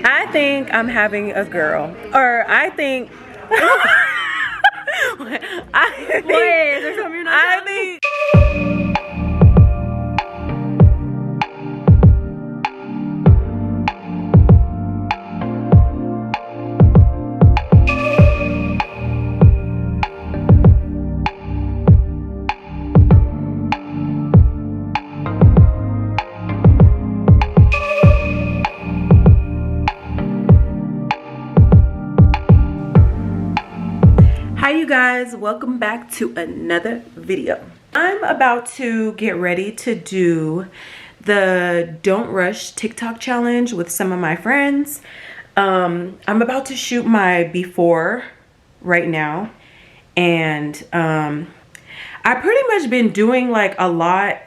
I think I'm having a girl, or I think. Wait, is there something you're not? I think. Hi you guys, welcome back to another video. I'm about to get ready to do the Don't Rush TikTok challenge with some of my friends. I'm about to shoot my before right now, and I pretty much been doing like a lot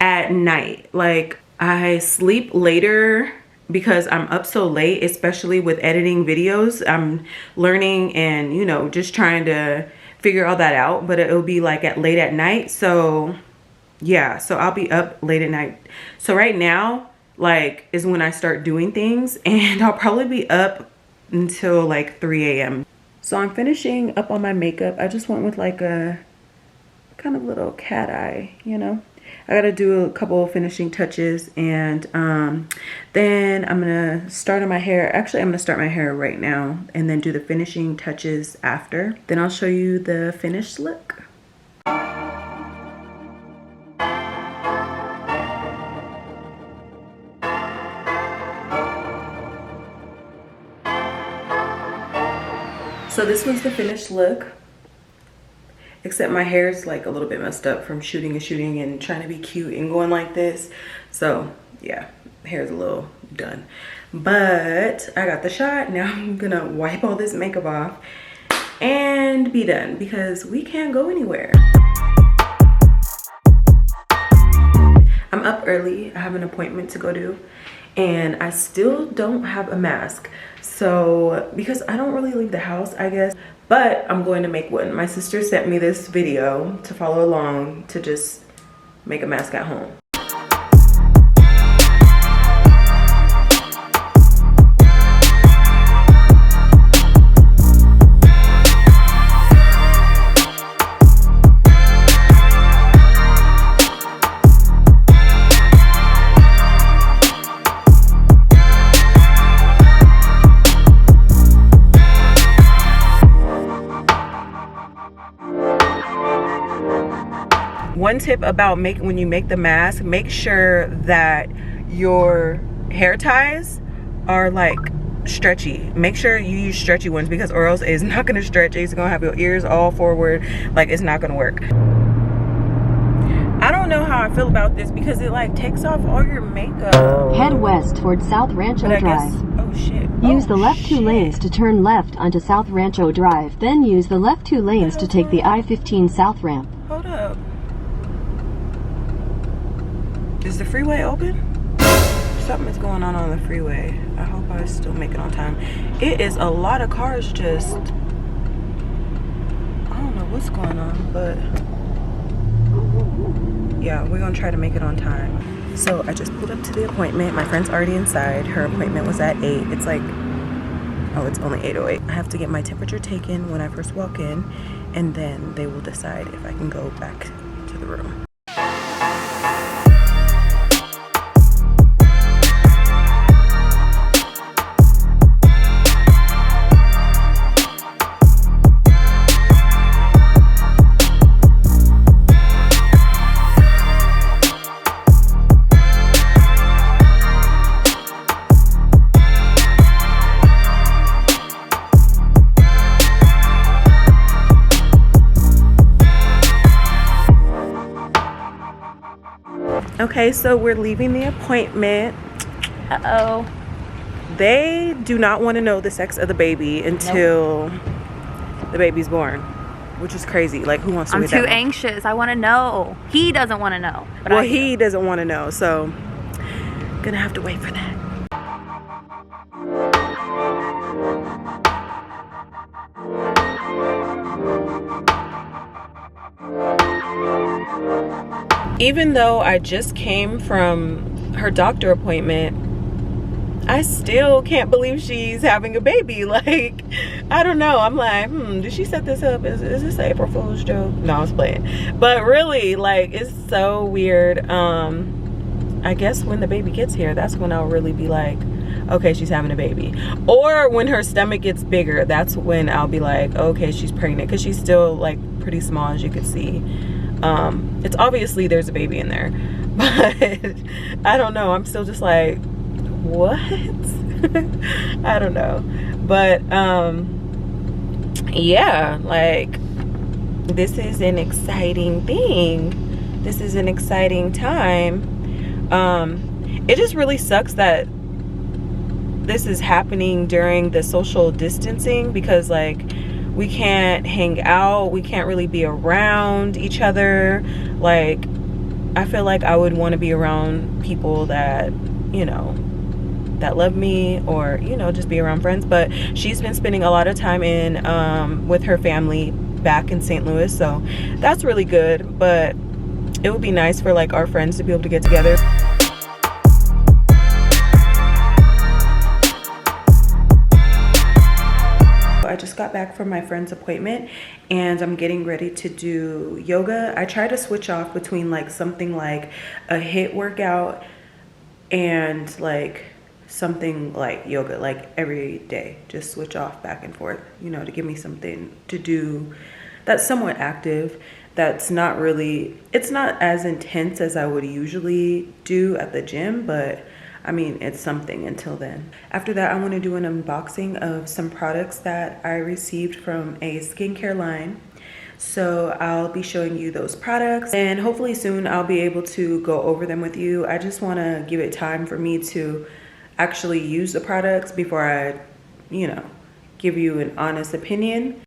at night. Like I sleep later because I'm up so late, especially with editing videos. I'm learning and, you know, just trying to figure all that out, but it'll be like at late at night. So yeah, so I'll be up late at night. So right now, like, is when I start doing things, and I'll probably be up until like 3 a.m. So I'm finishing up on my makeup. I just went with like a kind of little cat eye, you know. I gotta do a couple of finishing touches, and then I'm gonna start on my hair. Actually, I'm gonna start my hair right now and then do the finishing touches after. Then I'll show you the finished look. So this was the finished look. Except my hair is like a little bit messed up from shooting and trying to be cute and going like this. So yeah, hair's a little done. But I got the shot. Now I'm gonna wipe all this makeup off and be done because we can't go anywhere. I'm up early. I have an appointment to go to, and I still don't have a mask. So because I don't really leave the house, I guess, but I'm going to make one. My sister sent me this video to follow along to just make a mask at home. One tip about when you make the mask, make sure that your hair ties are like stretchy. Make sure you use stretchy ones, because or else it's not gonna stretch. It's gonna have your ears all forward. Like, it's not gonna work. I don't know how I feel about this because it like takes off all your makeup. Head west towards South Rancho Drive. Oh shit. Use the left 2 lanes to turn left onto South Rancho Drive. Then use the left 2 lanes to take the I-15 South ramp. Hold up. Is the freeway open? Something is going on the freeway. I hope I still make it on time. It is a lot of cars just... I don't know what's going on, but... yeah, we're gonna try to make it on time. So I just pulled up to the appointment. My friend's already inside. Her appointment was at 8. It's like... oh, it's only 8:08. I have to get my temperature taken when I first walk in, and then they will decide if I can go back to the room. Okay, so we're leaving the appointment. Uh-oh. They do not want to know the sex of the baby until the baby's born, which is crazy. Like, who wants to wait that long? I'm too anxious. I want to know. He doesn't want to know. But well, he doesn't want to know, so gonna have to wait for that. Even though I just came from her doctor appointment, I still can't believe she's having a baby. Like, I don't know. I'm like, did she set this up? Is this an April Fool's joke? No, I was playing. But really, like, it's so weird. I guess when the baby gets here, that's when I'll really be like, okay, she's having a baby. Or when her stomach gets bigger, that's when I'll be like, okay, she's pregnant. Because she's still, like, pretty small, as you can see. It's obviously there's a baby in there. But I don't know. I'm still just like, what? I don't know. But, yeah, like, this is an exciting thing. This is an exciting time. It just really sucks that this is happening during the social distancing, because like we can't hang out, we can't really be around each other. Like, I feel like I would want to be around people that, you know, that love me, or, you know, just be around friends. But she's been spending a lot of time in with her family back in St. Louis, so that's really good. But it would be nice for like our friends to be able to get together. I just got back from my friend's appointment and I'm getting ready to do yoga. I try to switch off between like something like a HIIT workout and like something like yoga, like every day. Just switch off back and forth, you know, to give me something to do that's somewhat active, that's not really, it's not as intense as I would usually do at the gym, but I mean, it's something until then. After that, I want to do an unboxing of some products that I received from a skincare line. So I'll be showing you those products, and hopefully soon I'll be able to go over them with you. I just want to give it time for me to actually use the products before I, you know, give you an honest opinion.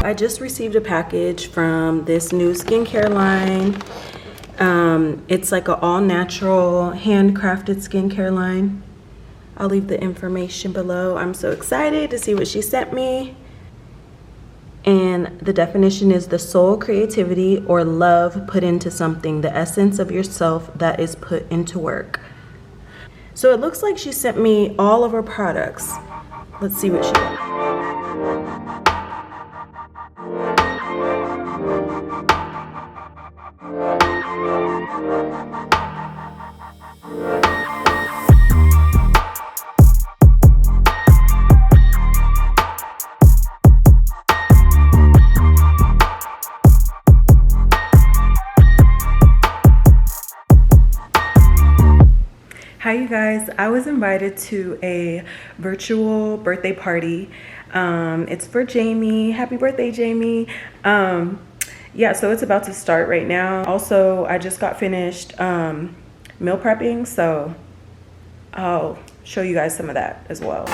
I just received a package from this new skincare line. It's like an all-natural handcrafted skincare line. I'll leave the information below. I'm so excited to see what she sent me. And the definition is the soul, creativity, or love put into something, the essence of yourself that is put into work. So it looks like she sent me all of her products. Let's see what she got. Hi you guys, I was invited to a virtual birthday party. It's for Jamie. Happy birthday, Jamie. Yeah, so it's about to start right now. Also, I just got finished meal prepping, so I'll show you guys some of that as well.